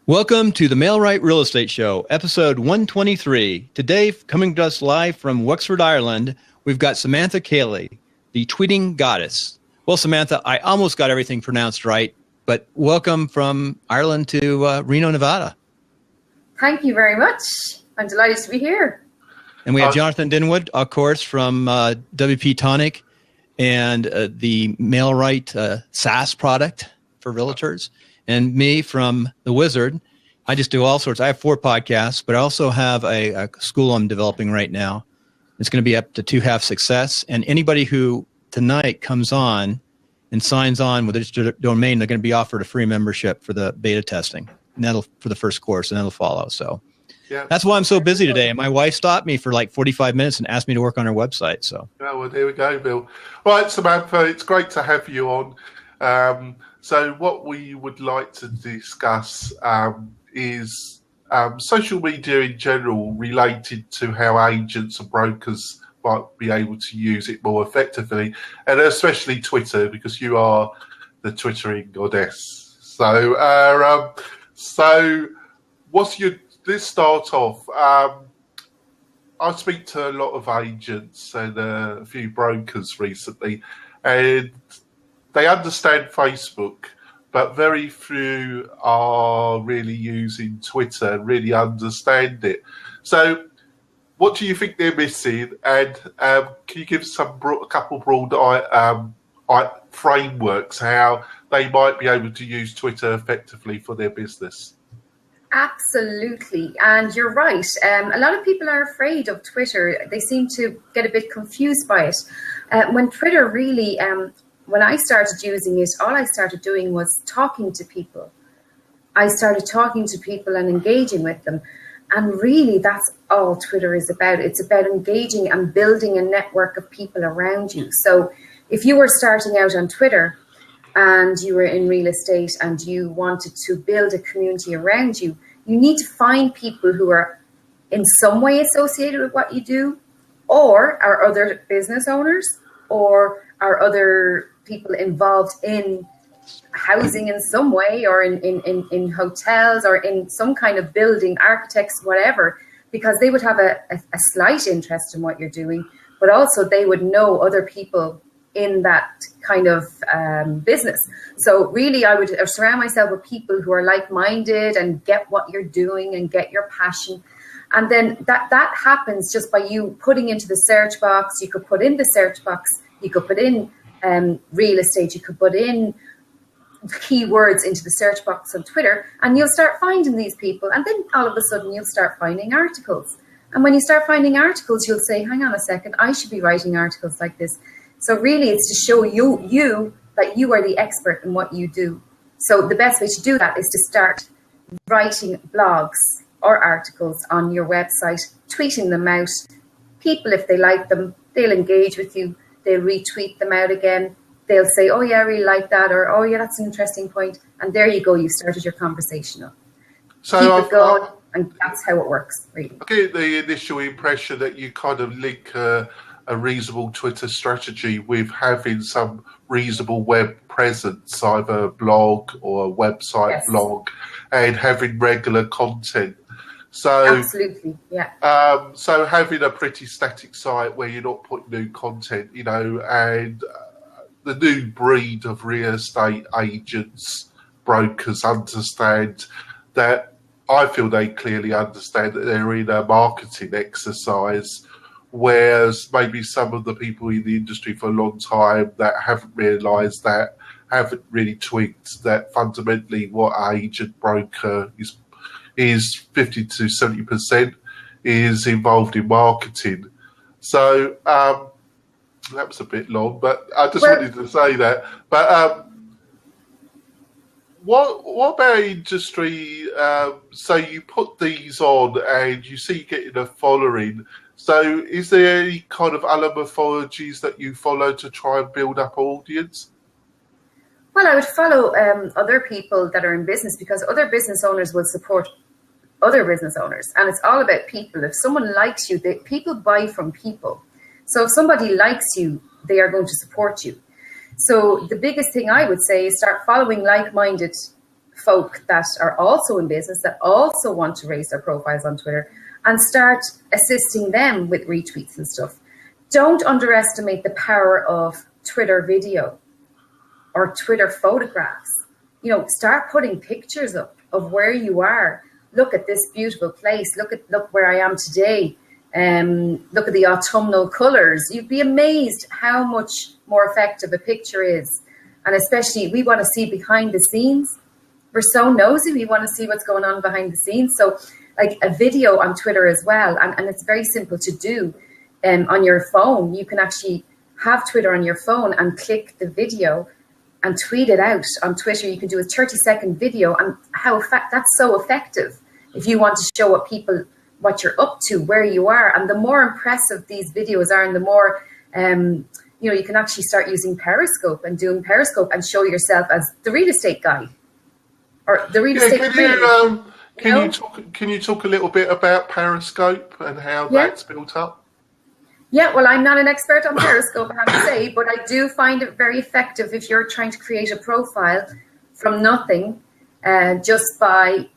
Welcome to the Mailright Real Estate Show, episode 123. Today, coming to us live from Wexford, Ireland, we've got Samantha Cayley, the tweeting goddess. Well, Samantha, I almost got everything pronounced right, but welcome from Ireland to Reno, Nevada. Thank you very much. I'm delighted to be here. And we have Jonathan Dinwood, of course, from WP Tonic and the Mailright SaaS product for realtors. And me from The Wizard. I just do all sorts. I have 4 podcasts, but I also have a school I'm developing right now. It's going to be up to 2 Half Success. And anybody who tonight comes on and signs on with this domain, they're going to be offered a free membership for the beta testing. And that'll for the first course, and that'll follow. So that's why I'm so busy today. And my wife stopped me for like 45 minutes and asked me to work on her website. So well, there we go, Bill. Right, Samantha, it's great to have you on. So what we would like to discuss is social media in general related to how agents and brokers might be able to use it more effectively, and especially Twitter, because you are the Twittering goddess. So, let's start off. I speak to a lot of agents and a few brokers recently, and they understand Facebook, but very few are really using Twitter and really understand it. So what do you think they're missing? And can you give a couple broad frameworks how they might be able to use Twitter effectively for their business? Absolutely. And you're right. A lot of people are afraid of Twitter. They seem to get a bit confused by it. When Twitter really... When I started using it, all I started doing was talking to people. I started talking to people and engaging with them. And really, that's all Twitter is about. It's about engaging and building a network of people around you. So if you were starting out on Twitter and you were in real estate and you wanted to build a community around you, you need to find people who are in some way associated with what you do, or are other business owners, or are other people involved in housing in some way, or in hotels, or in some kind of building, architects, whatever, because they would have a slight interest in what you're doing, but also they would know other people in that kind of business. So really, I would surround myself with people who are like-minded and get what you're doing and get your passion. And then that happens just by you putting into the search box. You could put in the search box, you could put in real estate, you could put in keywords into the search box on Twitter, and you'll start finding these people. And then all of a sudden you'll start finding articles. And when you start finding articles, you'll say, hang on a second, I should be writing articles like this. So really it's to show you that you are the expert in what you do. So the best way to do that is to start writing blogs or articles on your website, tweeting them out. People, if they like them, they'll engage with you. They'll retweet them out again. They'll say, oh, yeah, I really like that. Or, oh, yeah, that's an interesting point. And there you go. You started your conversation up. So keep it going. And that's how it works, really. I get the initial impression that you kind of link a reasonable Twitter strategy with having some reasonable web presence, either a blog or a website blog, and having regular content. So absolutely, yeah. So having a pretty static site where you're not putting new content, and the new breed of real estate agents, brokers understand that. I feel they clearly understand that they're in a marketing exercise, whereas maybe some of the people in the industry for a long time that haven't realised that, haven't really twigged that fundamentally what agent broker is 50 to 70% is involved in marketing. So that was a bit long, but I just wanted to say that. But what about industry? So you put these on and you see getting a following. So is there any kind of other methodologies that you follow to try and build up audience? Well, I would follow other people that are in business, because other business owners will support other business owners. And it's all about people. If someone likes you, people buy from people. So if somebody likes you, they are going to support you. So the biggest thing I would say is start following like-minded folk that are also in business, that also want to raise their profiles on Twitter, and start assisting them with retweets and stuff. Don't underestimate the power of Twitter video or Twitter photographs. You know, start putting pictures up of where you are. Look at this beautiful place. Look where I am today. Look at the autumnal colors. You'd be amazed how much more effective a picture is. And especially, we want to see behind the scenes. We're so nosy. We want to see what's going on behind the scenes. So like a video on Twitter as well. And it's very simple to do. On your phone, you can actually have Twitter on your phone and click the video and tweet it out on Twitter. You can do a 30-second video, and that's so effective if you want to show what you're up to, where you are. And the more impressive these videos are, and the more, you can actually start using Periscope and doing Periscope and show yourself as the real estate guy or the real estate queen. Can you talk a little bit about Periscope and how that's built up? Yeah, well, I'm not an expert on Periscope, I have to say, but I do find it very effective if you're trying to create a profile from nothing, just by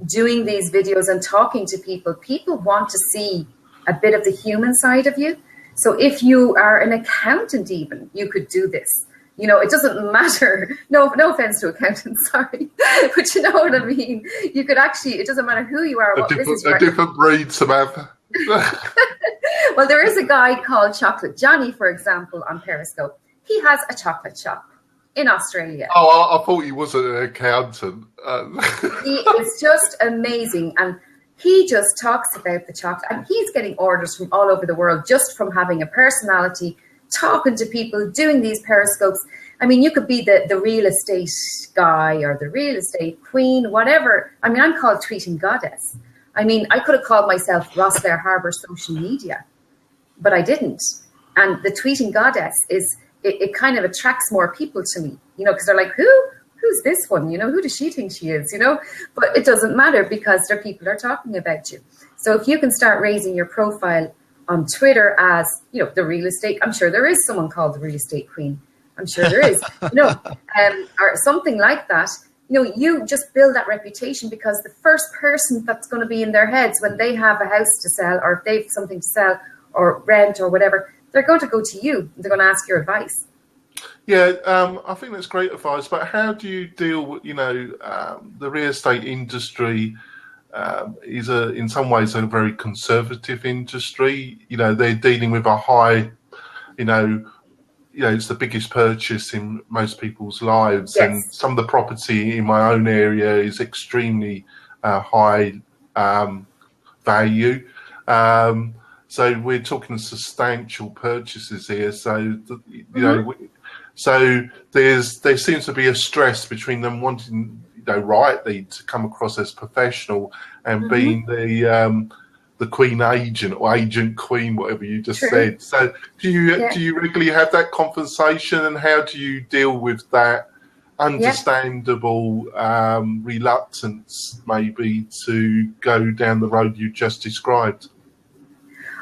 doing these videos and talking to people. People want to see a bit of the human side of you. So if you are an accountant even, you could do this. You know, it doesn't matter. No offense to accountants, sorry. But you know what I mean? You could actually, it doesn't matter who you are. A different breed, Samantha. Well, there is a guy called Chocolate Johnny, for example, on Periscope. He has a chocolate shop in Australia. Oh, I thought he wasn't an accountant. He is just amazing. And he just talks about the chocolate. And he's getting orders from all over the world just from having a personality, talking to people, doing these Periscopes. I mean, you could be the real estate guy or the real estate queen, whatever. I mean, I'm called Tweeting Goddess. I mean, I could have called myself Rosslare Harbour Social Media, but I didn't. And the Tweeting Goddess it kind of attracts more people to me, you know, because they're like, who's this one? You know, who does she think she is? You know, but it doesn't matter because there are people that are talking about you. So if you can start raising your profile on Twitter as, you know, the real estate, I'm sure there is someone called the real estate queen. I'm sure there is, or something like that. You know, you just build that reputation because the first person that's going to be in their heads when they have a house to sell or if they've something to sell or rent or whatever, they're going to go to you. They're going to ask your advice. Yeah, I think that's great advice. But how do you deal with, the real estate industry is in some ways a very conservative industry. You know, they're dealing with a high, it's the biggest purchase in most people's lives. Yes. And some of the property in my own area is extremely high value. So we're talking substantial purchases here. So, so there seems to be a stress between them wanting, rightly to come across as professional and being the queen agent or agent queen, whatever you just said. So do you regularly have that conversation, and how do you deal with that understandable reluctance maybe to go down the road you just described?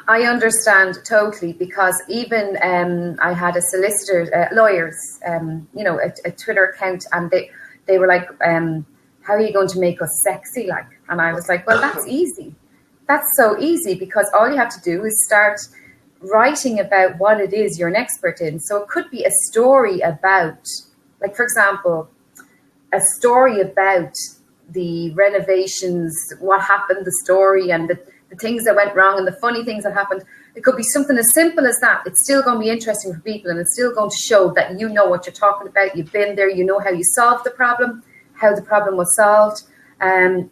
I understand totally, because even I had a solicitor, lawyers, a Twitter account, and they were like, how are you going to make us sexy? Like, and I was like, well, that's easy. That's so easy, because all you have to do is start writing about what it is you're an expert in. So it could be a story about, like, for example, a story about the renovations, what happened, the story, and the things that went wrong and the funny things that happened. It could be something as simple as that. It's still going to be interesting for people, and it's still going to show that you know what you're talking about. You've been there. You know how you solved the problem, how the problem was solved.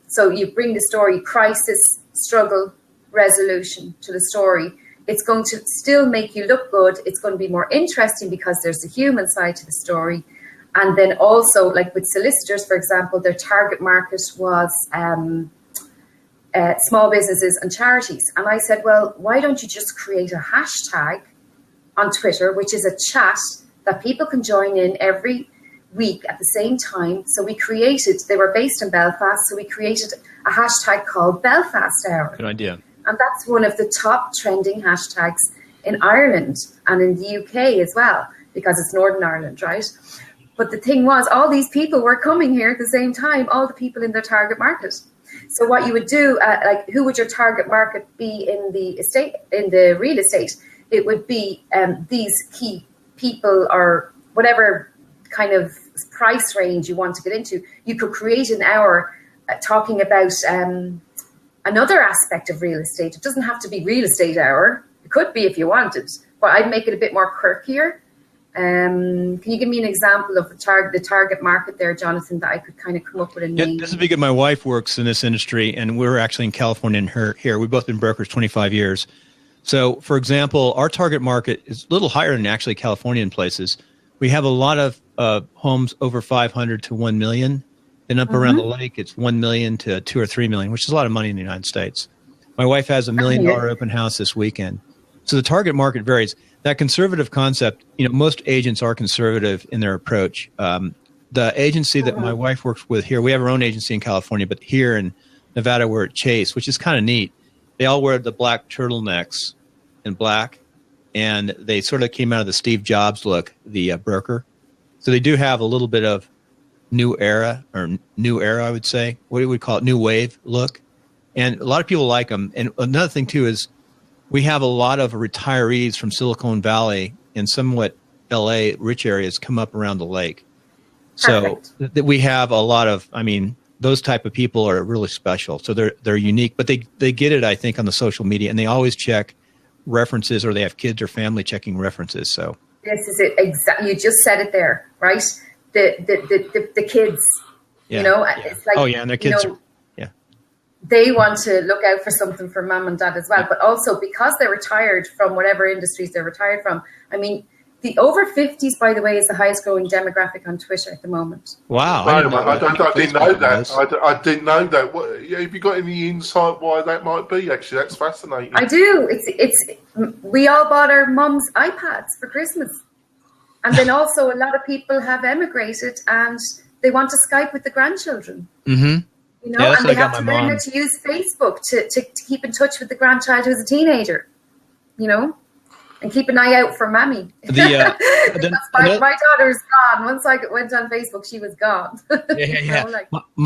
So you bring the story, crisis, struggle, resolution to the story. It's going to still make you look good. It's going to be more interesting because there's the human side to the story. And then also, like with solicitors, for example, their target market was small businesses and charities. And I said, well, why don't you just create a hashtag on Twitter, which is a chat that people can join in every week at the same time. So we created, they were based in Belfast, so we created a hashtag called Belfast Hour. Good idea. And that's one of the top trending hashtags in Ireland and in the UK as well, because it's Northern Ireland, right? But the thing was, all these people were coming here at the same time, all the people in their target market. So what you would do, like, who would your target market be in the real estate? It would be these key people, or whatever kind of price range you want to get into. You could create an hour talking about another aspect of real estate. It doesn't have to be real estate hour. It could be if you wanted, but I'd make it a bit more quirkier. Can you give me an example of the target market there, Jonathan, that I could kind of come up with a name? Yeah, this would be good. My wife works in this industry, and we're actually in California and her here. We've both been brokers 25 years. So, for example, our target market is a little higher than actually Californian places. We have a lot of homes over 500 to 1 million. And up around the lake, it's 1 million to 2 or 3 million, which is a lot of money in the United States. My wife has $1 million open house this weekend. So the target market varies. That conservative concept, most agents are conservative in their approach. The agency that my wife works with here, we have our own agency in California, but here in Nevada, we're at Chase, which is kind of neat. They all wear the black turtlenecks in black, and they sort of came out of the Steve Jobs look, the broker. So they do have a little bit of new era, I would say. What do we call it? New wave look. And a lot of people like them. And another thing, too, is we have a lot of retirees from Silicon Valley and somewhat LA rich areas come up around the lake. Perfect. So we have a lot of, those type of people are really special. So they're unique, but they get it, I think, on the social media, and they always check references, or they have kids or family checking references. So this is it. Exactly. You just said it there, right? The kids, it's like, and their kids they want to look out for something for mom and dad as well. But also because they're retired from whatever industries they're retired from. The over 50s, by the way, is the highest growing demographic on Twitter at the moment. Wow. I didn't know that. I didn't know that. Have you got any insight why that might be? Actually, that's fascinating. I do. We all bought our mums iPads for Christmas. And then also a lot of people have emigrated and they want to Skype with the grandchildren. Mm-hmm. And they have to learn how to use Facebook to keep in touch with the grandchild who's a teenager, and keep an eye out for Mammy. My daughter's gone. Once I went on Facebook, she was gone.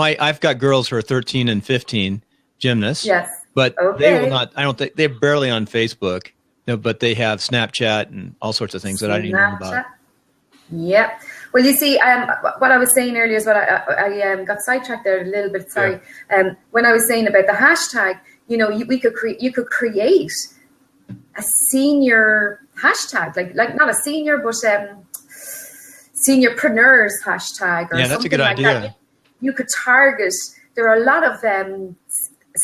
I've got girls who are 13 and 15 gymnasts. Yes. But they will not, I don't think, they're barely on Facebook, but they have Snapchat and all sorts of things that I didn't know about. Yep. Well, you see, what I was saying earlier is what I got sidetracked there a little bit. Sorry. Yeah. When I was saying about the hashtag, you could create a senior hashtag, like not a senior, but seniorpreneurs hashtag or something. That's a good idea. That. You could target. There are a lot of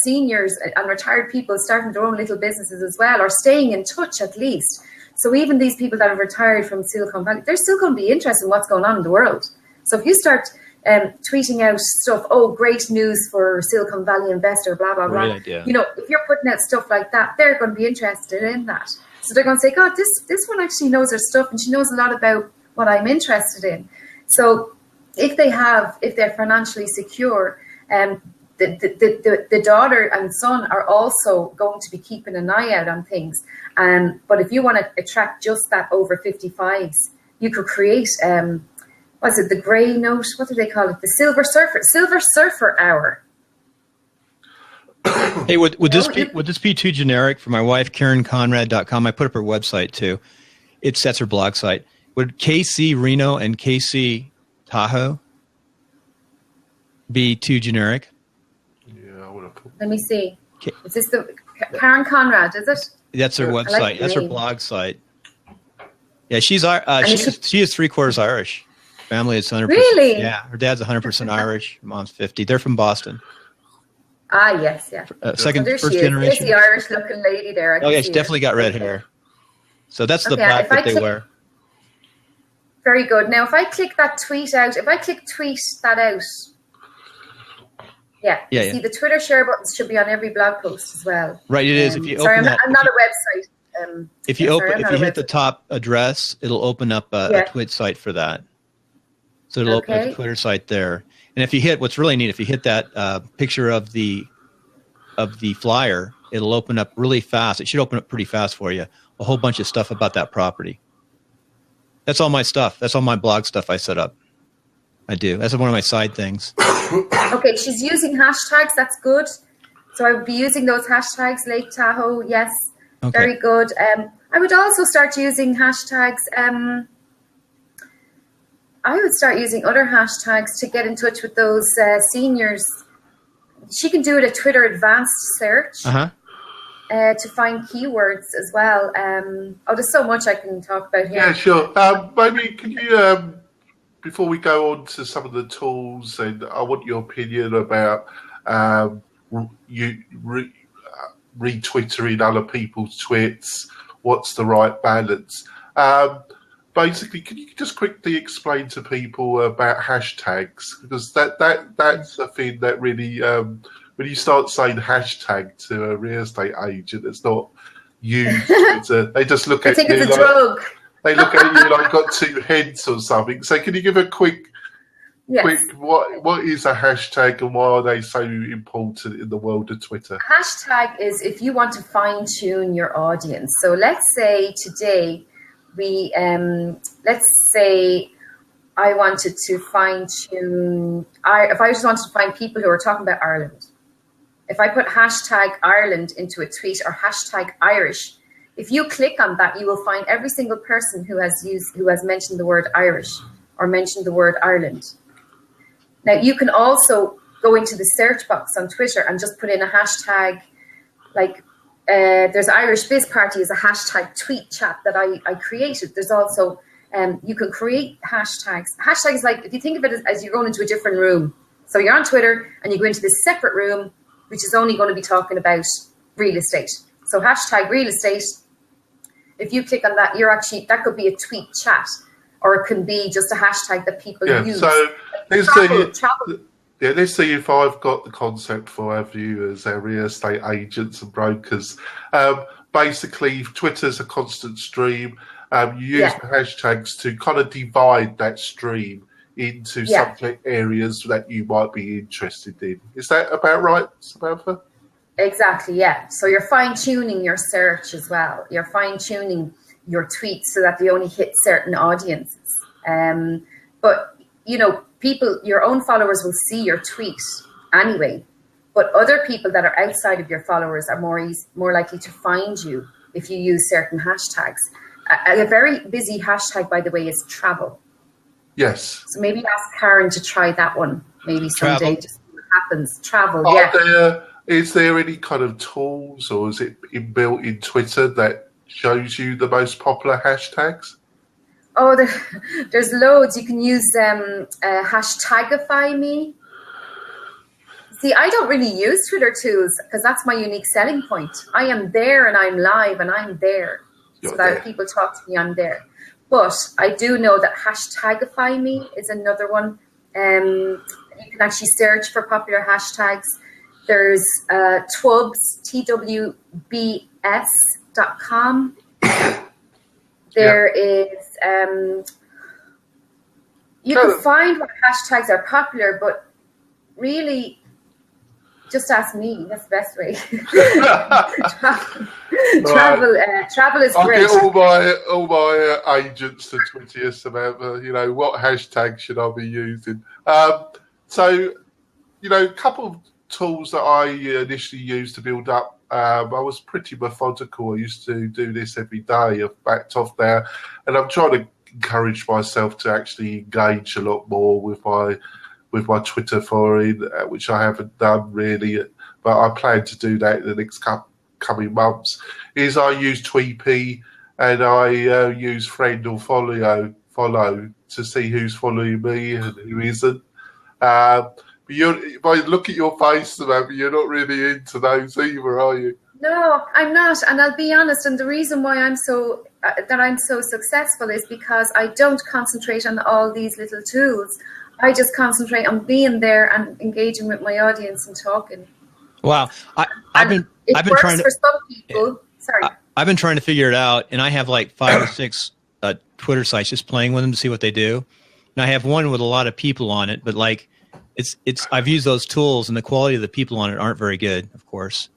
seniors and retired people starting their own little businesses as well, or staying in touch at least. So even these people that have retired from Silicon Valley, they're still going to be interested in what's going on in the world. So if you start tweeting out stuff, great news for Silicon Valley investor, blah, blah, blah. Great idea. If you're putting out stuff like that, they're going to be interested in that. So they're going to say, God, this one actually knows her stuff and she knows a lot about what I'm interested in. So if they're financially secure, the daughter and son are also going to be keeping an eye out on things. But if you want to attract just that over 55s, you could create, the grey note? What do they call it? The Silver Surfer Hour. Hey, would this be too generic for my wife, KarenConrad.com? I put up her website too. That's her blog site. Would KC Reno and KC Tahoe be too generic? Let me see. Okay. Is this the Karen Conrad? Is it? That's her website. That's her blog site. Yeah, she is 3/4 Irish. Family is 100%. Really? Yeah, her dad's 100% Irish. Mom's 50. They're from Boston. Ah, yes, yeah. First generation. There's the Irish-looking lady there. She definitely got red hair. So that's the black that they wear. Very good. Now, if I click that tweet out, tweet that out. Yeah. See, the Twitter share buttons should be on every blog post as well. Right, it is. If you I'm not a website. If you hit the top address, it'll open up a Twitch site for that. So it'll open up a Twitter site there. And if you hit, what's really neat, if you hit that picture of the flyer, it'll open up really fast. It should open up pretty fast for you. A whole bunch of stuff about that property. That's all my stuff. That's all my blog stuff I set up. I do. That's one of my side things. Okay, she's using hashtags. That's good. So I would be using those hashtags. Lake Tahoe, yes, Okay. very good. I would also start using hashtags. I would start using other hashtags to get in touch with those seniors. She can do it a Twitter advanced search to find keywords as well. There's so much I can talk about here. Yeah, sure. Maybe can you, before we go on to some of the tools, and I want your opinion about retwittering other people's tweets. What's the right balance? Basically, can you just quickly explain to people about hashtags? Because that's a thing that really, when you start saying hashtag to a real estate agent, it's not used. They just look at you it's a like drug. they look at you like got two heads or something. So, can you give a quick what is a hashtag and why are they so important in the world of Twitter? Hashtag is if you want to fine tune your audience. So let's say today let's say I wanted to fine tune. If I just wanted to find people who are talking about Ireland, if I put hashtag Ireland into a tweet or hashtag Irish, if you click on that, you will find every single person who has mentioned the word Irish or mentioned the word Ireland. Now, you can also go into the search box on Twitter and just put in a hashtag, like there's Irish Biz Party is a hashtag tweet chat that I created. There's also, you can create hashtags. Hashtags, like, if you think of it as you're going into a different room. So you're on Twitter and you go into this separate room, which is only going to be talking about real estate. So hashtag real estate, if you click on that, that could be a tweet chat, or it can be just a hashtag that people use. So travel. Let's see if I've got the concept for our viewers, our real estate agents and brokers. Basically, Twitter's a constant stream. You use the hashtags to kind of divide that stream into subject areas that you might be interested in. Is that about right, Samantha? Exactly, yeah. So you're fine-tuning your search as well. You're fine-tuning your tweets so that they only hit certain audiences. But, your own followers will see your tweet anyway. But other people that are outside of your followers are more likely to find you if you use certain hashtags. A very busy hashtag, by the way, is travel. Yes. So maybe ask Karen to try that one maybe someday. Just see what happens. Travel, Is there any kind of tools or is it inbuilt in Twitter that shows you the most popular hashtags? Oh, there's loads. You can use hashtagify me. See, I don't really use Twitter tools because that's my unique selling point. I am there and I'm live and I'm there. So that people talk to me, I'm there. But I do know that hashtagify me is another one. You can actually search for popular hashtags. There's Twubs, TWBS.com. There is, you can find what hashtags are popular, but really, just ask me. That's the best way. Travel is great. I'll get all my agents to Twitter you, Samantha. What hashtag should I be using? So, a couple of tools that I initially used to build up. I was pretty methodical. I used to do this every day. I've backed off there, and I'm trying to encourage myself to actually engage a lot more with my Twitter following, which I haven't done really, but I plan to do that in the next coming months. Is I use Tweepy and I use friend or follow to see who's following me and who isn't. But if I look at your face, Samantha, you're not really into those either, are you? No, I'm not, and I'll be honest. And the reason why I'm so successful is because I don't concentrate on all these little tools. I just concentrate on being there and engaging with my audience and talking. Wow, I've been trying to. For some people, I've been trying to figure it out, and I have like 5 or 6 Twitter sites just playing with them to see what they do. And I have one with a lot of people on it, but like. I've used those tools and the quality of the people on it aren't very good, of course.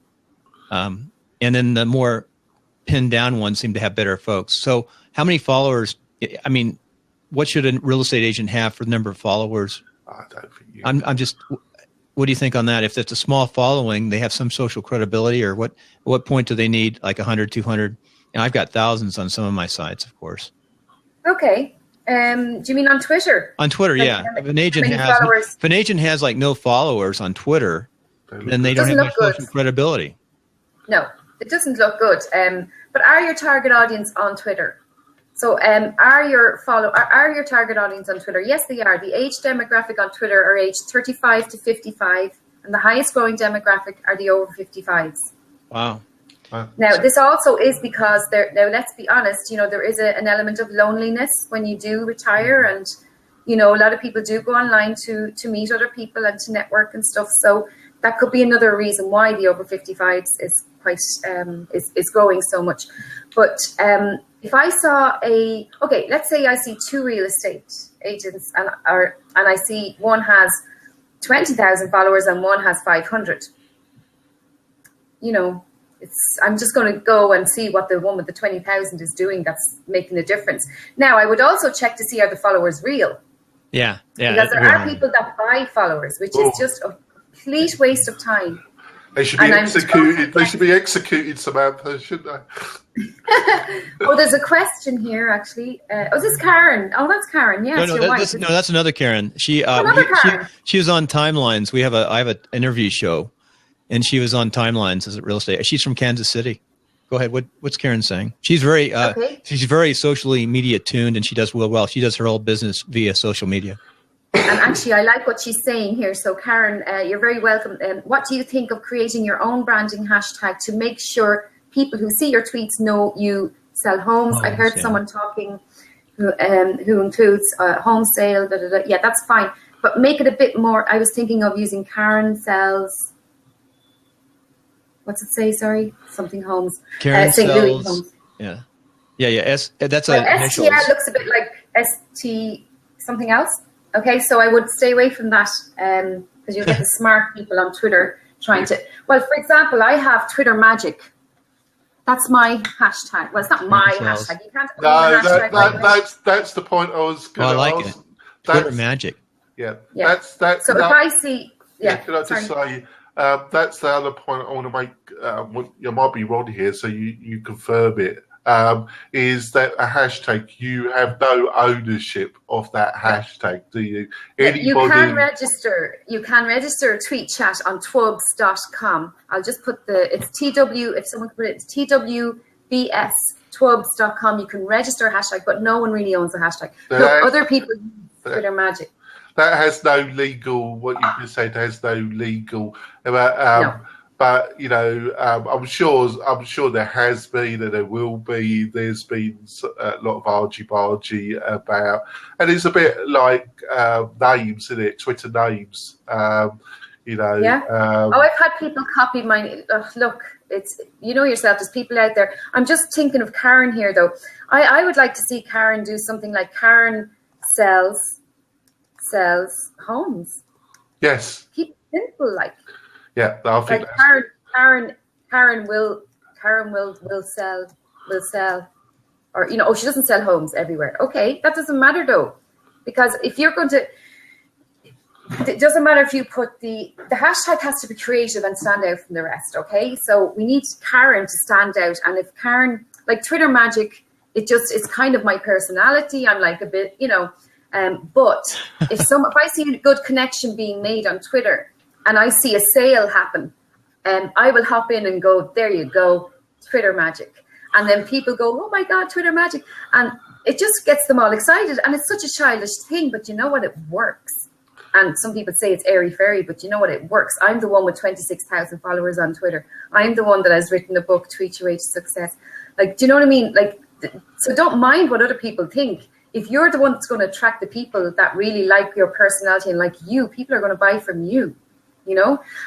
And then the more pinned down ones seem to have better folks. So how many followers, what should a real estate agent have for the number of followers I don't think you. I'm just. What do you think on that? If it's a small following, they have some social credibility, or what point do they need like 100, 200? And I've got thousands on some of my sites, of course. Okay. Do you mean on Twitter? On Twitter, like, yeah. If an agent has like no followers on Twitter, then they don't have much social credibility. No, it doesn't look good. But are your target audience on Twitter? So are your target audience on Twitter? Yes, they are. The age demographic on Twitter are aged 35 to 55, and the highest growing demographic are the over 55s. Wow. Now, this also is because now let's be honest, there is an element of loneliness when you do retire, and a lot of people do go online to meet other people and to network and stuff. So that could be another reason why the over 55s is quite is growing so much. But if I saw let's say I see 2 real estate agents and I see one has 20,000 followers and one has 500. I'm just going to go and see what the one with the 20,000 is doing. That's making a difference. Now, I would also check to see are the followers real. Yeah. Because there are people that buy followers, which is just a complete waste of time. They should be executed. They should be executed, Samantha, shouldn't they? Oh, there's a question here, actually. Is this Karen? Oh, that's Karen. Yeah, that's another Karen. She was on Timelines. I have an interview show. And she was on Timelines as a real estate. She's from Kansas City. Go ahead. What's Karen saying? She's very she's very socially media tuned, and she does well. She does her whole business via social media. And actually, I like what she's saying here. So, Karen, you're very welcome. What do you think of creating your own branding hashtag to make sure people who see your tweets know you sell homes? I heard someone talking who includes home sale. Yeah, that's fine, but make it a bit more. I was thinking of using Karen sells. What's it say? Sorry, something homes. Karen St. sells. Louis homes. Yeah. That's well, STR looks a bit like ST something else. Okay, so I would stay away from that because you'll get the smart people on Twitter trying to. Well, for example, I have Twitter Magic. That's my hashtag. Well, it's not my hashtag. You can't. That's the point I was going to ask. I like it. Twitter Magic. Yeah. That's. So if I see. Yeah. Can I just say? That's the other point I want to make. You might be wrong here, so you confirm it. Is that a hashtag? You have no ownership of that hashtag, do you? You can register. You can register a tweet chat on twubs.com. I'll just put it's TW. If someone could put it, it's TWBS twubs.com. You can register a hashtag, but no one really owns a hashtag. Other people use Twitter Magic. That has no legal. What you just said has no legal. No. But I'm sure there has been and there will be. There's been a lot of argy-bargy about, and it's a bit like names, isn't it? Twitter names. Yeah. I've had people copy mine. Look, it's yourself. There's people out there. I'm just thinking of Karen here, though. I would like to see Karen do something like Karen sells homes. Yes. Keep it simple, like. Yeah, I think like Karen will sell, or she doesn't sell homes everywhere. Okay, that doesn't matter though, because if you're going to, it doesn't matter if you put the hashtag has to be creative and stand out from the rest. Okay, so we need Karen to stand out, and if Karen, like Twitter Magic, it's kind of my personality. I'm like a bit, but if I see a good connection being made on Twitter, and I see a sale happen, I will hop in and go, there you go, Twitter Magic. And then people go, oh my God, Twitter Magic. And it just gets them all excited. And it's such a childish thing, but you know what? It works. And some people say it's airy-fairy, but you know what? It works. I'm the one with 26,000 followers on Twitter. I'm the one that has written a book, Tweet Your Way to Success. Like, do you know what I mean? Like, so don't mind what other people think. If you're the one that's going to attract the people that really like your personality and like you, people are going to buy from you.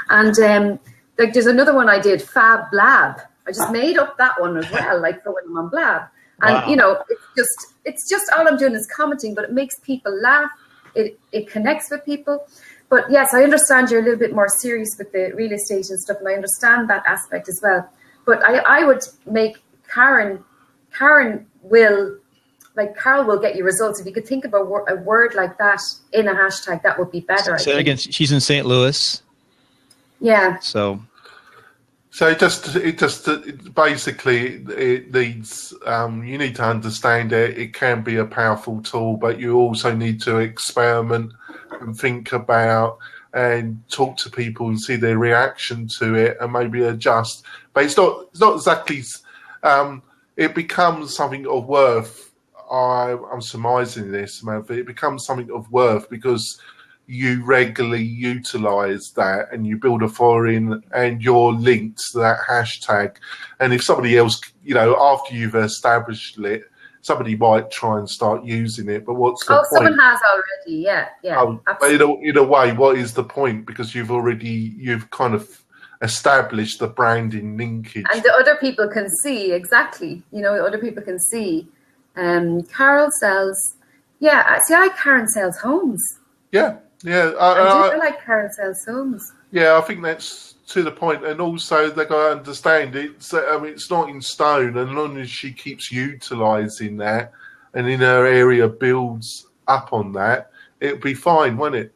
And like there's another one I did, Fab Blab. I just made up that one as well, like for when I'm on Blab. And wow. It's just all I'm doing is commenting, but it makes people laugh. It connects with people. But yes, I understand you're a little bit more serious with the real estate and stuff, and I understand that aspect as well. But I would make Karen will like Carol will get you results. If you could think of a word like that in a hashtag, that would be better. Say it again. She's in St. Louis. Yeah. So it basically needs, you need to understand it. It can be a powerful tool, but you also need to experiment and think about and talk to people and see their reaction to it and maybe adjust. But it's not exactly, it becomes something of worth. I'm surmising this, Samantha. It becomes something of worth because you regularly utilize that and you build a following and you're linked to that hashtag. And if somebody else, after you've established it, somebody might try and start using it. But what's the point? Someone has already. Yeah. But in a way, what is the point? Because you've kind of established the branding linkage. And the other people can see, exactly. Other people can see. Carol sells, Karen sells homes. Yeah. I like Karen sells homes. Yeah, I think that's to the point, and also they got to understand it's not in stone, and as long as she keeps utilising that, and in her area builds up on that, it'll be fine, won't it?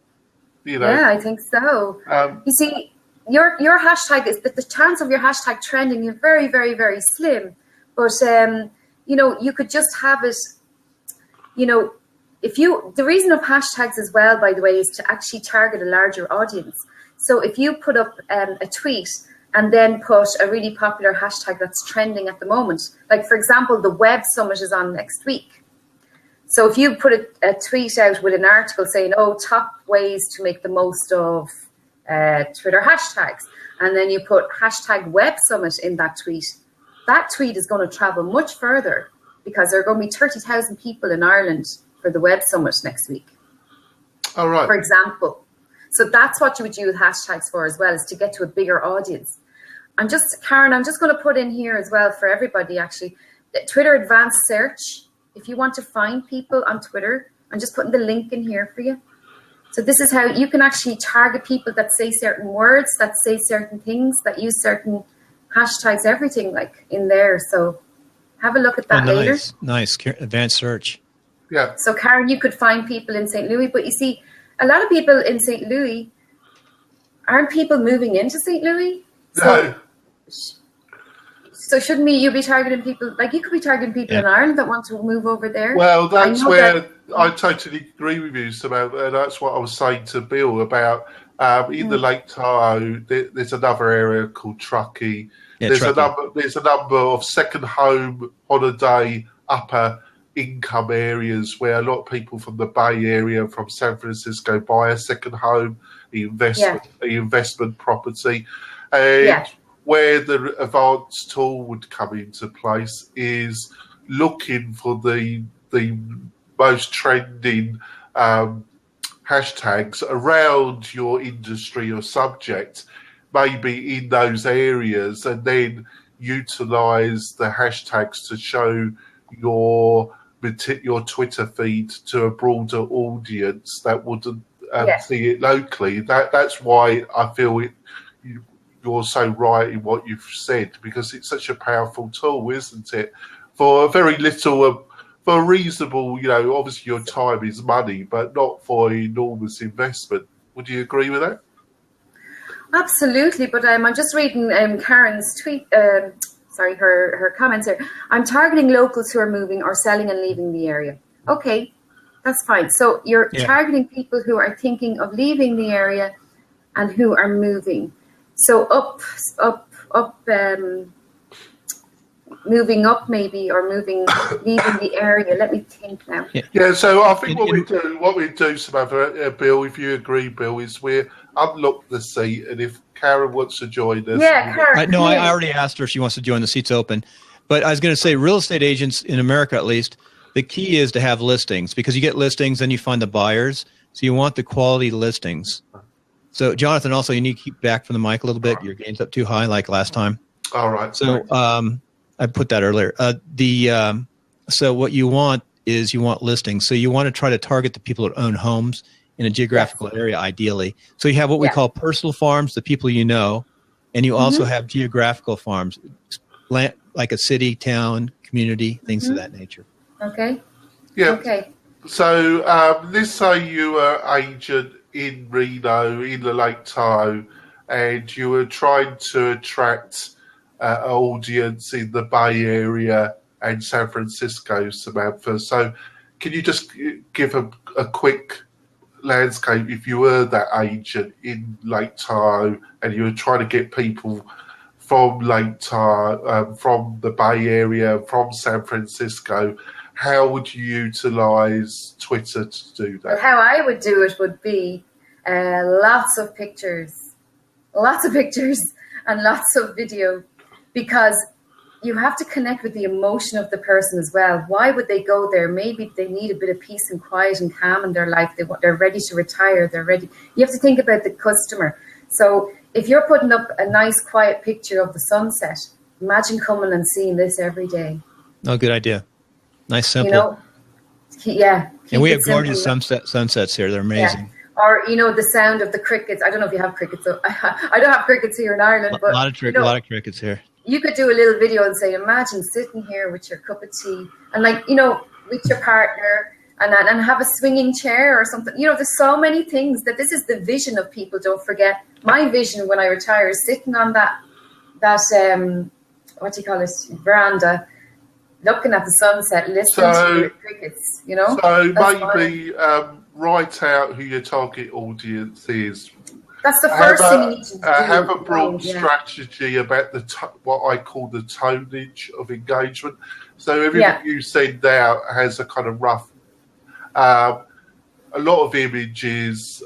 Yeah, I think so. You see, your hashtag is that the chance of your hashtag trending is very, very, very slim. But you could just have it. The reason of hashtags as well, by the way, is to actually target a larger audience. So if you put up a tweet and then put a really popular hashtag that's trending at the moment, like for example, the Web Summit is on next week. So if you put a tweet out with an article saying, top ways to make the most of Twitter hashtags, and then you put hashtag Web Summit in that tweet is going to travel much further because there are going to be 30,000 people in Ireland for the Web Summit next week. All right. For example. So that's what you would use hashtags for as well, is to get to a bigger audience. Karen, I'm just going to put in here as well for everybody, actually, Twitter Advanced Search. If you want to find people on Twitter, I'm just putting the link in here for you. So this is how you can actually target people that say certain words, that say certain things, that use certain hashtags, everything like in there. So have a look at that later. Nice. Advanced search. Yeah. So Karen, you could find people in St. Louis, but you see, a lot of people in St. Louis, aren't people moving into St. Louis? No. So shouldn't you be targeting people, like you could be targeting people in Ireland that want to move over there? Well, that's where I totally agree with you, Samantha. That's what I was saying to Bill about in the Lake Tahoe, there's another area called Truckee. Yeah, there's a number of second home, holiday, upper income areas where a lot of people from the Bay Area, from San Francisco, buy a second home, the investment property. And where the advanced tool would come into place is looking for the most trending hashtags around your industry or subject, maybe in those areas, and then utilize the hashtags to show your Twitter feed to a broader audience that wouldn't see it locally. That's why I feel you're so right in what you've said, because it's such a powerful tool, isn't it? For a very little, for a reasonable, obviously your time is money, but not for enormous investment. Would you agree with that? Absolutely, but I'm just reading Karen's tweet. Her comments here. I'm targeting locals who are moving or selling and leaving the area. Okay, that's fine. So you're targeting people who are thinking of leaving the area and who are moving. So moving up maybe, or leaving the area. Let me think now. Yeah, so I think what we do, Samantha, Bill, if you agree, Bill, is we unlock the seat, and if Karen wants to join us. Yeah, Karen. I already asked her if she wants to join. The seat's open. But I was going to say, real estate agents in America, at least, the key is to have listings, because you get listings, then you find the buyers. So you want the quality listings. So, Jonathan, also, you need to keep back from the mic a little bit. Your gain's up too high, like last time. All right. So I put that earlier. So what you want is listings. So you want to try to target the people that own homes in a geographical area, ideally. So you have what we call personal farms, the people you know, and you also have geographical farms, like a city, town, community, things of that nature. Okay. Yeah. Okay. So let's say you were agent in Reno, in the Lake Tahoe, and you were trying to attract an audience in the Bay Area and San Francisco, Samantha. So can you just give a quick landscape if you were that agent in Lake Tahoe and you were trying to get people from Lake Tahoe, from the Bay Area, from San Francisco? How would you utilize Twitter to do that? How I would do it would be lots of pictures and lots of video, because you have to connect with the emotion of the person as well. Why would they go there? Maybe they need a bit of peace and quiet and calm in their life. They're ready to retire. They're ready. You have to think about the customer. So if you're putting up a nice quiet picture of the sunset, imagine coming and seeing this every day. Oh, good idea. Nice, simple. You know, yeah. And we have gorgeous sunsets here. They're amazing. Yeah. Or, you know, the sound of the crickets. I don't know if you have crickets. So I don't have crickets here in Ireland. But a lot of crickets here. You could do a little video and say, imagine sitting here with your cup of tea and, like, you know, with your partner and have a swinging chair or something. You know, there's so many things that this is the vision of people. Don't forget, my vision when I retire is sitting on that what do you call it, veranda, looking at the sunset, listening to the crickets, you know? So maybe write out who your target audience is. That's the first thing you need to do. Have a broad strategy about what I call the tonnage of engagement. So everything you send out has a kind of rough, a lot of images,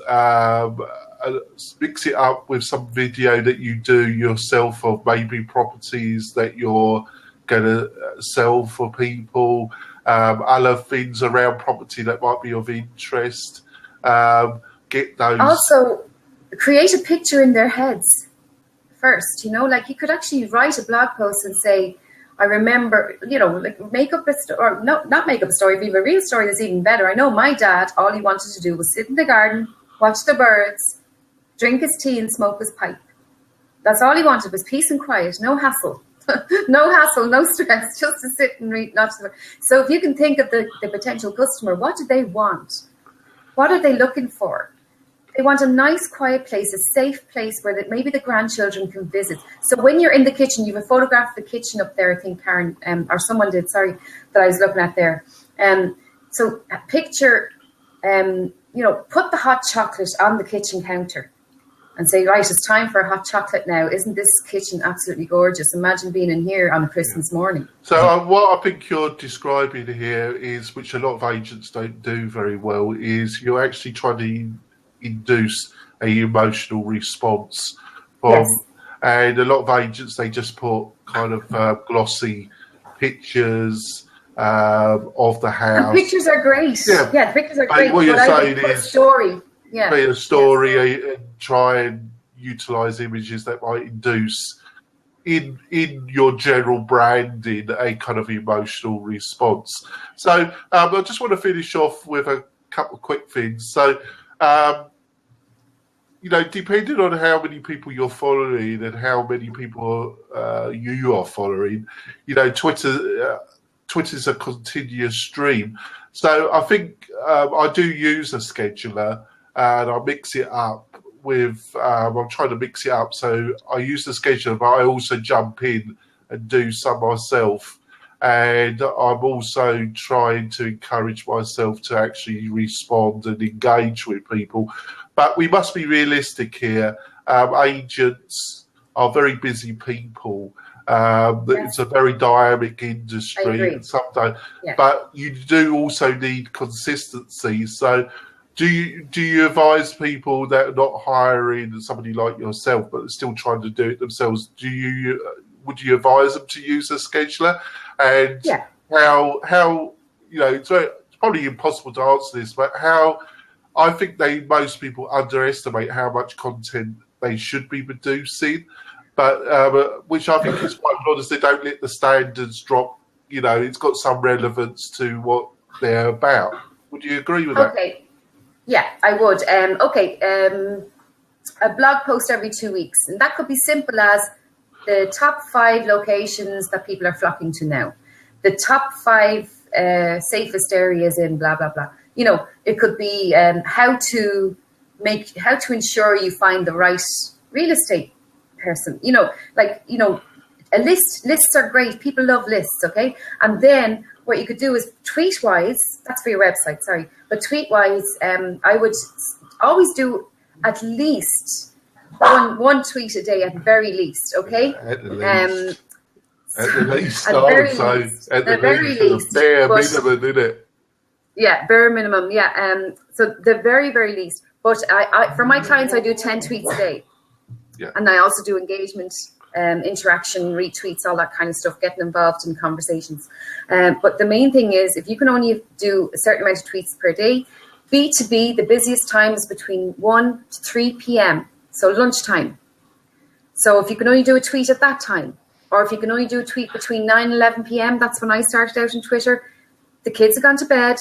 mix it up with some video that you do yourself of maybe properties that you're going to sell for people, other things around property that might be of interest. Get those. Also, create a picture in their heads first, you know, like you could actually write a blog post and say, I remember, you know, like make up a story, or no, not make up a story, but a real story that's even better. I know my dad, all he wanted to do was sit in the garden, watch the birds, drink his tea and smoke his pipe. That's all he wanted, was peace and quiet, no hassle. No hassle, no stress, just to sit and read. So if you can think of the potential customer, what do they want? What are they looking for? They want a nice, quiet place, a safe place where maybe the grandchildren can visit. So when you're in the kitchen, you have a photograph of the kitchen up there, I think Karen, or someone did, sorry, that I was looking at there. So picture, you know, put the hot chocolate on the kitchen counter and say, right, it's time for a hot chocolate now. Isn't this kitchen absolutely gorgeous? Imagine being in here on a Christmas morning. So what I think you're describing here is, which a lot of agents don't do very well, is you're actually trying to induce a emotional response from, and a lot of agents, they just put kind of glossy pictures of the house. And pictures are great. Yeah, pictures are great. What you're saying is a story. Yeah, be a story and try and utilize images that might induce in your general branding a kind of emotional response. So I just want to finish off with a couple of quick things. So you know, depending on how many people you're following and how many people you are following, you know, Twitter's a continuous stream. So I think I do use a scheduler, and I mix it up with, I'm trying to mix it up. So I use the scheduler, but I also jump in and do some myself. And I'm also trying to encourage myself to actually respond and engage with people. But we must be realistic here. Agents are very busy people. It's a very dynamic industry. And sometimes, but you do also need consistency. So do you advise people that are not hiring somebody like yourself, but are still trying to do it themselves? Would you advise them to use a scheduler? And how you know, it's probably impossible to answer this, but how I think most people underestimate how much content they should be producing, but which I think is quite honest. They don't let the standards drop. You know, it's got some relevance to what they're about. Would you agree with that? Okay, yeah, I would. A blog post every 2 weeks, and that could be simple as the top 5 locations that people are flocking to now, the top 5 safest areas in blah, blah, blah. You know, it could be how to ensure you find the right real estate person. You know, like, you know, lists are great. People love lists, okay? And then what you could do is tweet-wise, that's for your website, sorry, but tweet-wise, I would always do at least one tweet a day at the very least, okay? At the least. At the least, at the very least, bare minimum, isn't it? Yeah, bare minimum, yeah. So the very, very least. But I for my clients, I do 10 tweets a day. Yeah. And I also do engagement, interaction, retweets, all that kind of stuff, getting involved in conversations. But the main thing is, if you can only do a certain amount of tweets per day, B2B, the busiest time is between 1 to 3 p.m., so lunchtime. So if you can only do a tweet at that time, or if you can only do a tweet between 9 and 11 p.m., that's when I started out on Twitter. The kids have gone to bed.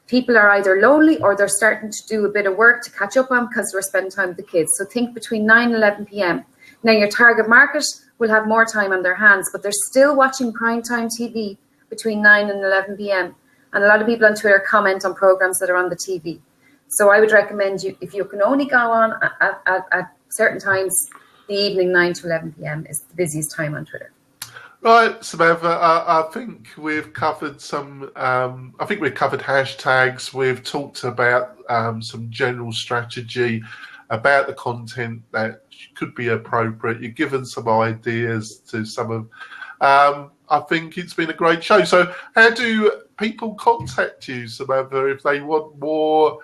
People are either lonely or they're starting to do a bit of work to catch up on because they're spending time with the kids. So think between 9 and 11 p.m. Now, your target market will have more time on their hands, but they're still watching primetime TV between 9 and 11 p.m. And a lot of people on Twitter comment on programs that are on the TV. So I would recommend you, if you can only go on at certain times, the evening 9 to 11 p.m. is the busiest time on Twitter. Right, Samantha, I think we've covered some, I think we've covered hashtags. We've talked about some general strategy about the content that could be appropriate. You've given some ideas to some of, I think it's been a great show. So how do people contact you, Samantha, if they want more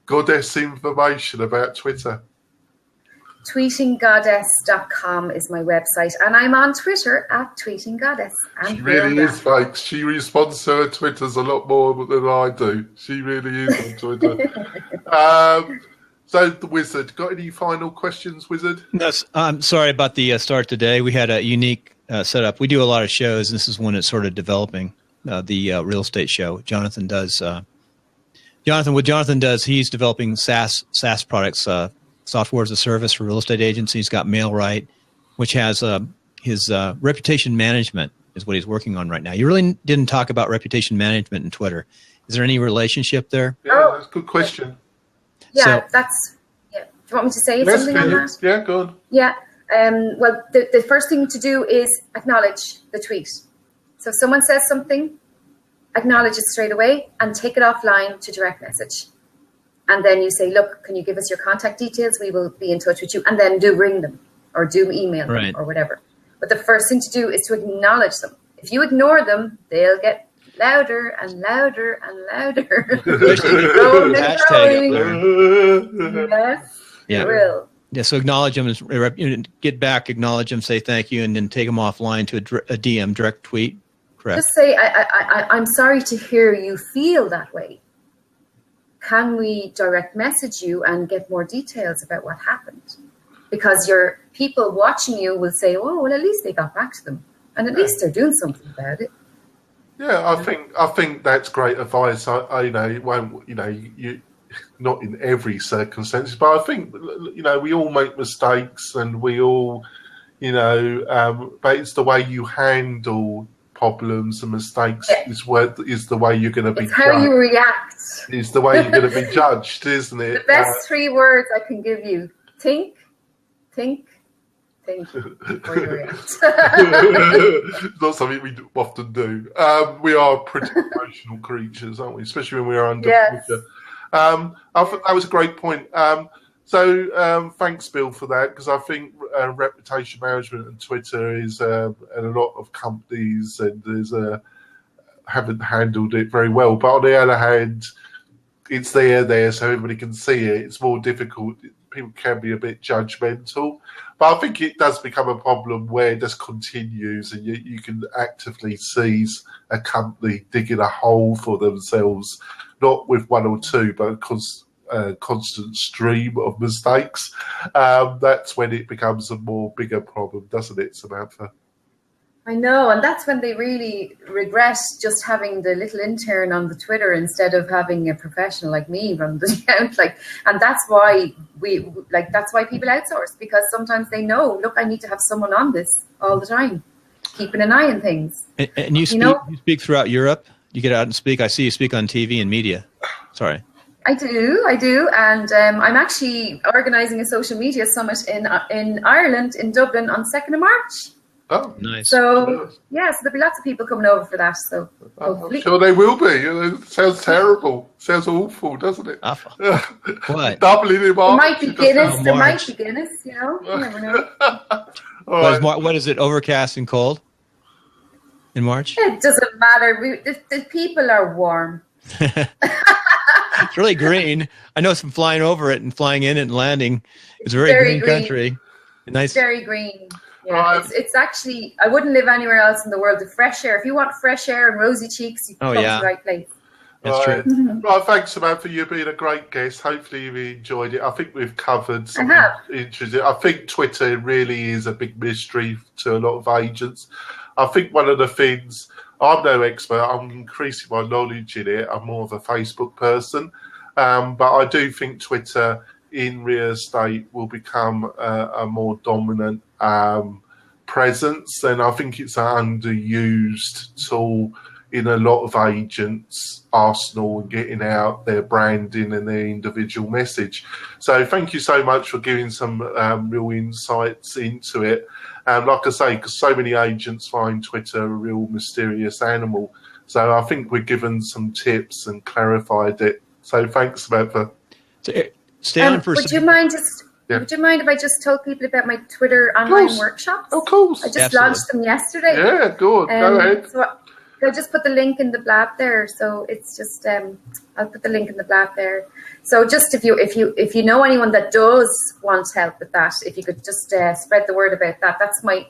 goddess information about Twitter? Tweetinggoddess.com is my website, and I'm on Twitter at tweetinggoddess. She really is, folks. She responds to her Twitters a lot more than I do. She really is on Twitter. So, the Wizard, got any final questions, Wizard? No, I'm sorry about the start today. We had a unique setup. We do a lot of shows, and this is one that's sort of developing, the real estate show. Jonathan does. What Jonathan does, he's developing SaaS products, software as a service for real estate agents. He's got MailRight, which has his reputation management is what he's working on right now. You really didn't talk about reputation management in Twitter. Is there any relationship there? Yeah, that's a good question. Yeah, Do you want me to say something on that? Yeah, go on. Yeah. Well, the first thing to do is acknowledge the tweet. So if someone says something, acknowledge it straight away and take it offline to direct message. And then you say, look, can you give us your contact details? We will be in touch with you. And then do ring them or do email them or whatever. But the first thing to do is to acknowledge them. If you ignore them, they'll get louder and louder and louder. Yes, yeah. Will. Yeah, so acknowledge them, get back, acknowledge them, say thank you, and then take them offline to a DM, direct tweet. Correct. Just say, I'm sorry to hear you feel that way. Can we direct message you and get more details about what happened? Because your people watching you will say, oh, well, at least they got back to them. And at least they're doing something about it. Yeah, I think that's great advice. I it won't, you not in every circumstance, but I think, we all make mistakes and we all, but it's the way you handle problems and mistakes is the way you're going to be judged. How you react. Is the way you're going to be judged, isn't it? The best 3 words I can give you. Think before you react. It's not something we often do. We are pretty emotional creatures, aren't we? Especially when we are under pressure. I thought that was a great point. So thanks, Bill, for that, because I think reputation management and Twitter is, and a lot of companies and haven't handled it very well. But on the other hand, it's there, so everybody can see it. It's more difficult. People can be a bit judgmental. But I think it does become a problem where it just continues and you can actively seize a company digging a hole for themselves, not with 1 or 2, but constant stream of mistakes. That's when it becomes a more bigger problem, doesn't it, Samantha? I know, and that's when they really regret just having the little intern on the Twitter instead of having a professional like me run the account. And that's why that's why people outsource, because sometimes they know, look, I need to have someone on this all the time, keeping an eye on things. And you speak throughout Europe. You get out and speak. I see you speak on TV and media. Sorry. I do, and I'm actually organising a social media summit in Ireland, in Dublin, on 2nd of March. Oh, nice. So, yeah, so there'll be lots of people coming over for that. So, I'm sure they will be. It sounds terrible. Sounds awful, doesn't it? Awful. What? Doubling in March. There might be Guinness. There might be Guinness. You know, you never know. What is it? Overcast and cold in March? It doesn't matter. The people are warm. It's really green. I know some flying over it and flying in it and landing. It's a very green country. Nice. Very green. Yeah, it's actually, I wouldn't live anywhere else in the world. The fresh air. If you want fresh air and rosy cheeks, you come to the right place. That's true. Right, thanks, Samantha, for you being a great guest. Hopefully you've enjoyed it. I think we've covered some interesting. I think Twitter really is a big mystery to a lot of agents. I think one of the things, I'm no expert, I'm increasing my knowledge in it. I'm more of a Facebook person. But I do think Twitter in real estate will become a more dominant presence. And I think it's an underused tool in a lot of agents' arsenal and getting out their branding and their individual message. So thank you so much for giving some real insights into it. Like I say, because so many agents find Twitter a real mysterious animal. So I think we've given some tips and clarified it. So thanks, Samantha. Stay on for a second. Would you mind if I just told people about my Twitter online workshops? Of course. I just launched them yesterday. Yeah, good. Go ahead. So I'll just put the link in the blab there. So it's just I'll put the link in the blab there. So just if you know anyone that does want help with that, if you could just spread the word about that. That's my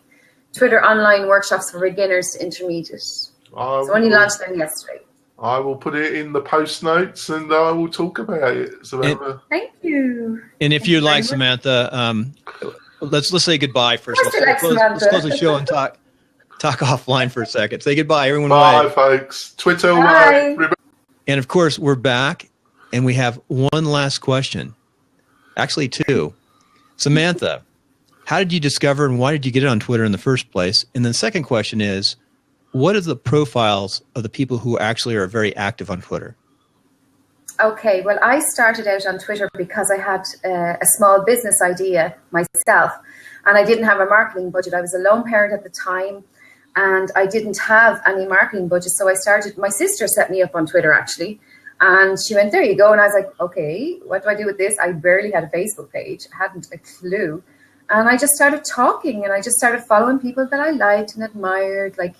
Twitter online workshops for beginners to intermediate. So I only launched them yesterday. I will put it in the post notes and I will talk about it, Samantha. Thank you. And if you'd like, Samantha, let's say goodbye first. Let's close the show and talk offline for a second. Say goodbye, everyone. Bye, folks. Twitter. Bye. And of course, we're back, and we have one last question. Actually, two. Samantha, how did you discover and why did you get it on Twitter in the first place? And then the second question is, what are the profiles of the people who actually are very active on Twitter? Okay, well, I started out on Twitter because I had a small business idea myself, and I didn't have a marketing budget. I was a lone parent at the time, and I didn't have any marketing budget. So my sister set me up on Twitter, actually, and she went, there you go. And I was like, okay, what do I do with this? I barely had a Facebook page. I hadn't a clue. And I just started talking, and I just started following people that I liked and admired, like,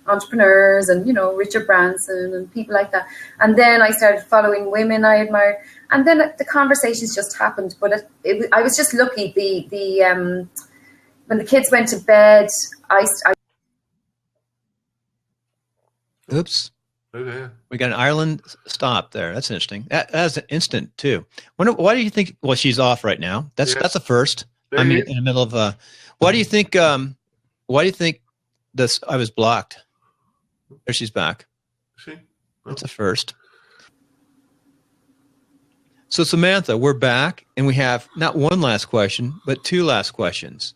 entrepreneurs and, Richard Branson and people like that. And then I started following women I admired. And then the conversations just happened. But I was just lucky. When the kids went to bed, Oops. Oh, yeah. We got an Ireland stop there. That's interesting. That's an instant, too. Why do you think, well, she's off right now. That's a first. I'm in the middle of why do you think this? I was blocked. There, she's back. That's a first. So Samantha, we're back, and we have not one last question, but two last questions.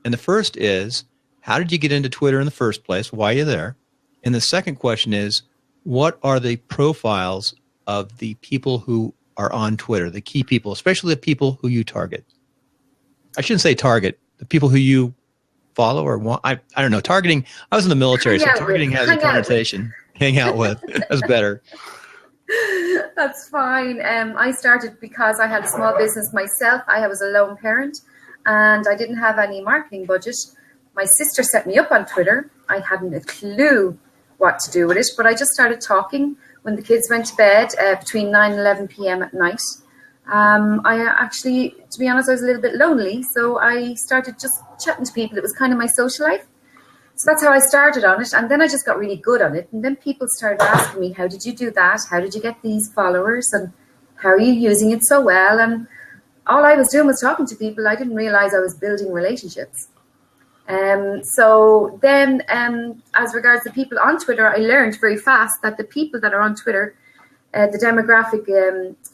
And the first is, how did you get into Twitter in the first place? Why are you there? And the second question is, what are the profiles of the people who are on Twitter, the key people, especially the people who you target? I shouldn't say target, the people who you follow or want. I don't know. Targeting, I was in the military, so targeting has a connotation. Hang out with. That's better. That's fine. I started because I had a small business myself. I was a lone parent and I didn't have any marketing budget. My sister set me up on Twitter. I hadn't a clue what to do with it, but I just started talking when the kids went to bed between 9 and 11 p.m. at night. I actually, to be honest, I was a little bit lonely, so I started just chatting to people. It was kind of my social life. So that's how I started on it, and then I just got really good on it. And then people started asking me, how did you do that? How did you get these followers? And how are you using it so well? And all I was doing was talking to people. I didn't realize I was building relationships. So then, as regards to people on Twitter, I learned very fast that the people that are on Twitter, the demographic,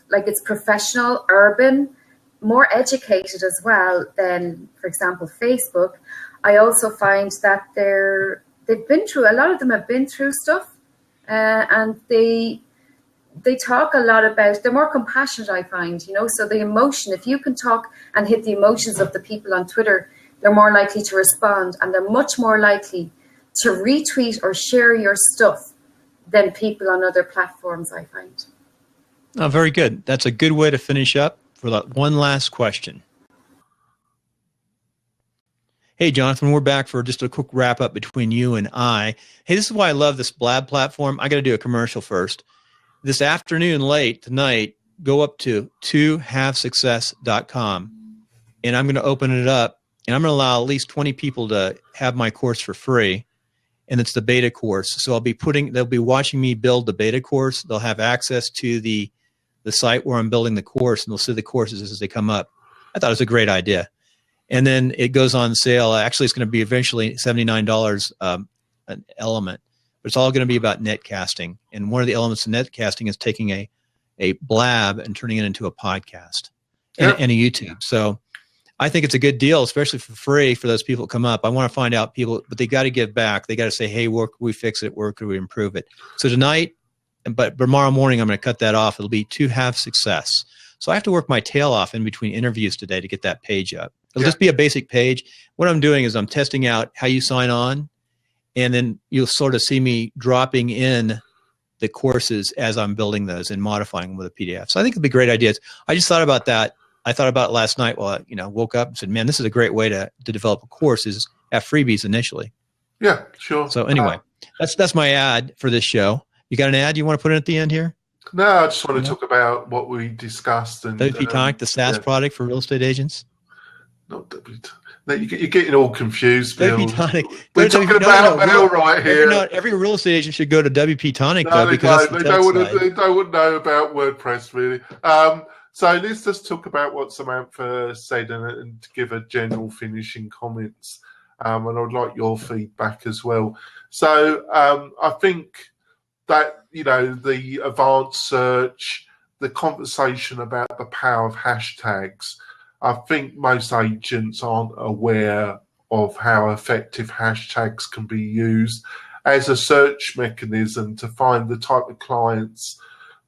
like it's professional, urban, more educated as well than, for example, Facebook. I also find that a lot of them have been through stuff, and they talk a lot about, they're more compassionate, I find, so the emotion, if you can talk and hit the emotions of the people on Twitter, they're more likely to respond, and they're much more likely to retweet or share your stuff than people on other platforms, I find. Oh, very good. That's a good way to finish up for that one last question. Hey, Jonathan, we're back for just a quick wrap up between you and I. Hey, this is why I love this Blab platform. I got to do a commercial first. This afternoon, late tonight, go up to tohavesuccess.com, and I'm going to open it up, and I'm going to allow at least 20 people to have my course for free, and it's the beta course. So they'll be watching me build the beta course. They'll have access to the site where I'm building the course, and they'll see the courses as they come up. I thought it was a great idea. And then it goes on sale. Actually, it's going to be eventually $79 an element. But it's all going to be about netcasting. And one of the elements of netcasting is taking a blab and turning it into a podcast and a YouTube. So I think it's a good deal, especially for free for those people that come up. I want to find out people, but they got to give back. They got to say, hey, where could we fix it? Where could we improve it? So tonight, but tomorrow morning, I'm going to cut that off. It'll be to have success. So I have to work my tail off in between interviews today to get that page up. It'll just be a basic page. What I'm doing is I'm testing out how you sign on, and then you'll sort of see me dropping in the courses as I'm building those and modifying them with a PDF. So I think it'd be great ideas. I just thought about that. I thought about it last night while I woke up and said, man, this is a great way to develop a course, is have freebies initially. Yeah, sure. So anyway, that's my ad for this show. You got an ad you want to put in at the end here? No, I just want to talk about what we discussed. And WP Tonic, the SaaS product for real estate agents? Not WP. No, you're getting all confused, Bill. WP Tonic. We're talking about Bill right here. Every real estate agent should go to WP Tonic, though, because they don't want to know about WordPress, really. So let's just talk about what Samantha said and give a general finishing comments. And I'd like your feedback as well. So I think that, the advanced search, the conversation about the power of hashtags, I think most agents aren't aware of how effective hashtags can be used as a search mechanism to find the type of clients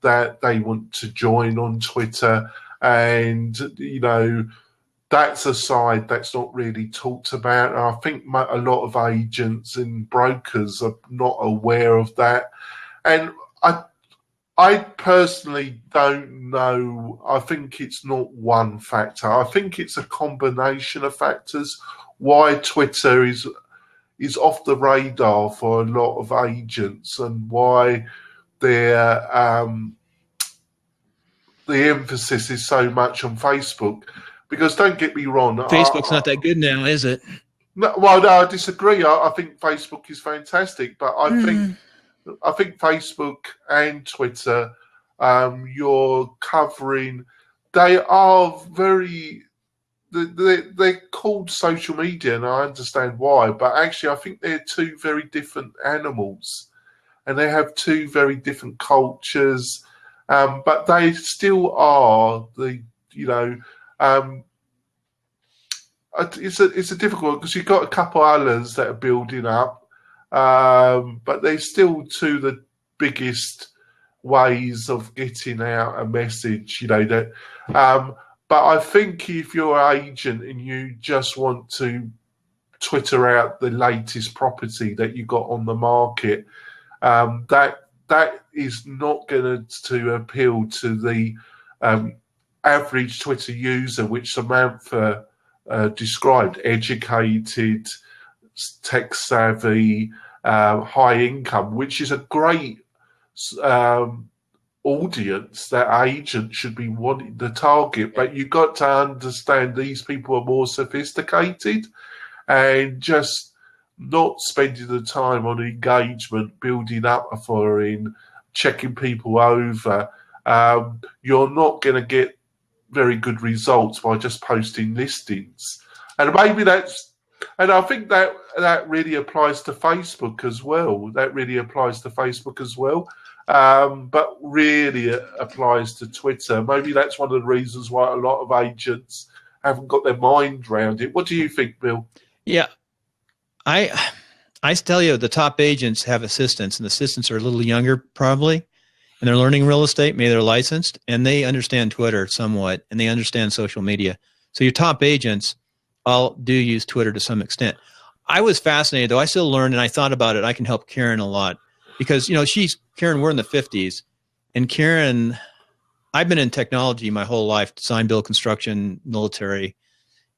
that they want to join on Twitter. And, that's a side that's not really talked about. And I think a lot of agents and brokers are not aware of that. And I personally don't know. I think it's not one factor. I think it's a combination of factors why Twitter is off the radar for a lot of agents, and why the emphasis is so much on Facebook. Because don't get me wrong, Facebook's not that good now, is it? No, I disagree. I think Facebook is fantastic, but I think Facebook and Twitter, you're covering. They are they're called social media, and I understand why. But actually, I think they're two very different animals, and they have two very different cultures. But they still are it's a difficult, because you've got a couple others that are building up, but they're still two of the biggest ways of getting out a message. But I think if you're an agent and you just want to Twitter out the latest property that you got on the market, that is not going to appeal to the average Twitter user, which Samantha described: educated, tech savvy, high income, which is a great audience that agents should be wanting to target. But you've got to understand these people are more sophisticated, and just not spending the time on engagement, building up a following, checking people over, you're not going to get very good results by just posting listings. And maybe and I think that really applies to Facebook as well. But really applies to Twitter. Maybe that's one of the reasons why a lot of agents haven't got their mind around it. What do you think, Bill? Yeah, I tell you, the top agents have assistants, and the assistants are a little younger probably, and they're learning real estate. Maybe they're licensed, and they understand Twitter somewhat, and they understand social media. So your top agents all do use Twitter to some extent. I was fascinated, though. I still learn, and I thought about it. I can help Karen a lot because, Karen, we're in the 50s, and Karen, I've been in technology my whole life, design, build, construction, military,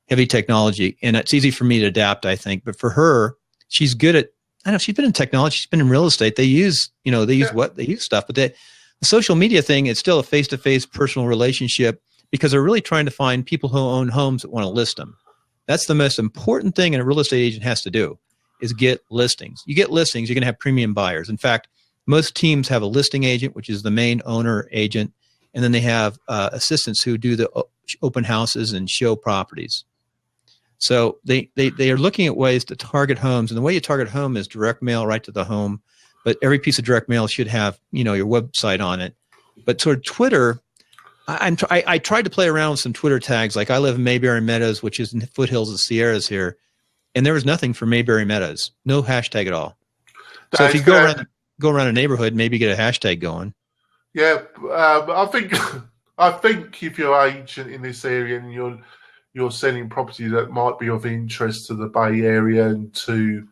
heavy technology, and it's easy for me to adapt, I think. But for her, she's good at, I don't know, she's been in technology, she's been in real estate. They use, they use stuff, but the social media thing is still a face-to-face personal relationship because they're really trying to find people who own homes that want to list them. That's the most important thing a real estate agent has to do is get listings. You get listings, you're going to have premium buyers. In fact, most teams have a listing agent, which is the main owner agent, and then they have assistants who do the open houses and show properties. So they are looking at ways to target homes, and the way you target home is direct mail right to the home. But every piece of direct mail should have your website on it. But sort of Twitter, I tried to play around with some Twitter tags. Like I live in Mayberry Meadows, which is in the foothills of the Sierras here, and there was nothing for Mayberry Meadows, no hashtag at all. So if you go around a neighborhood, maybe get a hashtag going. Yeah, I think if you're an agent in this area and you're selling property that might be of interest to the Bay Area and to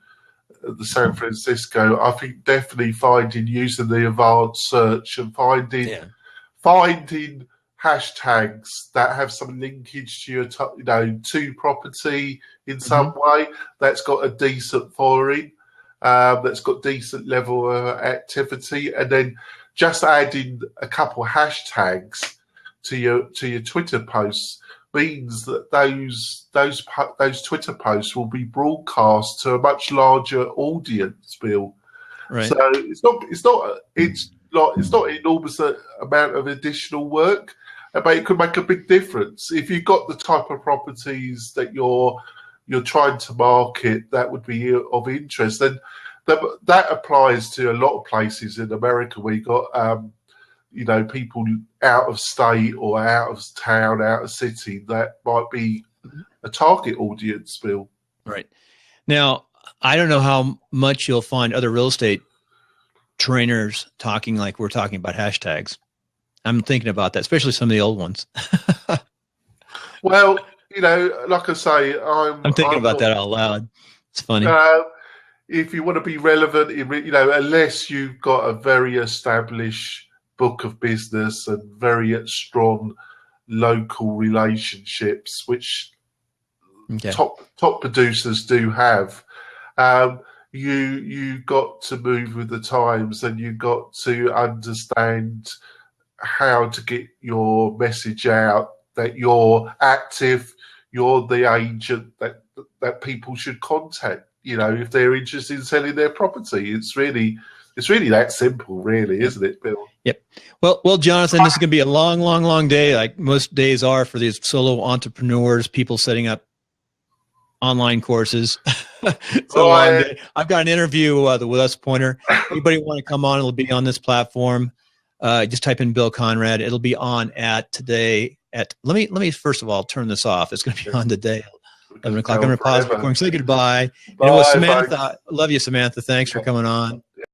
the San Francisco, I think definitely using the advanced search and finding hashtags that have some linkage to your to property in some way that's got a decent following, that's got decent level of activity, and then just adding a couple of hashtags to your Twitter posts means that those Twitter posts will be broadcast to a much larger audience, Bill. Right. So it's not an enormous amount of additional work, but it could make a big difference if you've got the type of properties that you're trying to market that would be of interest. Then that applies to a lot of places in America. We got people out of state or out of town, out of city that might be a target audience, Bill. Right. Now, I don't know how much you'll find other real estate trainers talking like we're talking about hashtags. I'm thinking about that, especially some of the old ones. Well, like I say, I'm thinking about that out loud. It's funny. If you want to be relevant, unless you've got a very established book of business and very strong local relationships, which top producers do have, you got to move with the times, and you got to understand how to get your message out, that you're active, you're the agent that people should contact, if they're interested in selling their property. It's really that simple, really, isn't it, Bill? Yep. Well, Jonathan, this is going to be a long, long, long day, like most days are for these solo entrepreneurs, people setting up online courses. It's a long day. I've got an interview with us, Pointer. Anybody want to come on? It'll be on this platform. Just type in Bill Conrad. It'll be on today. Let me first of all turn this off. It's going to be on today. 11 o'clock. I'm going to pause recording. Say goodbye. Bye, Samantha, I love you, Samantha. Thanks for coming on.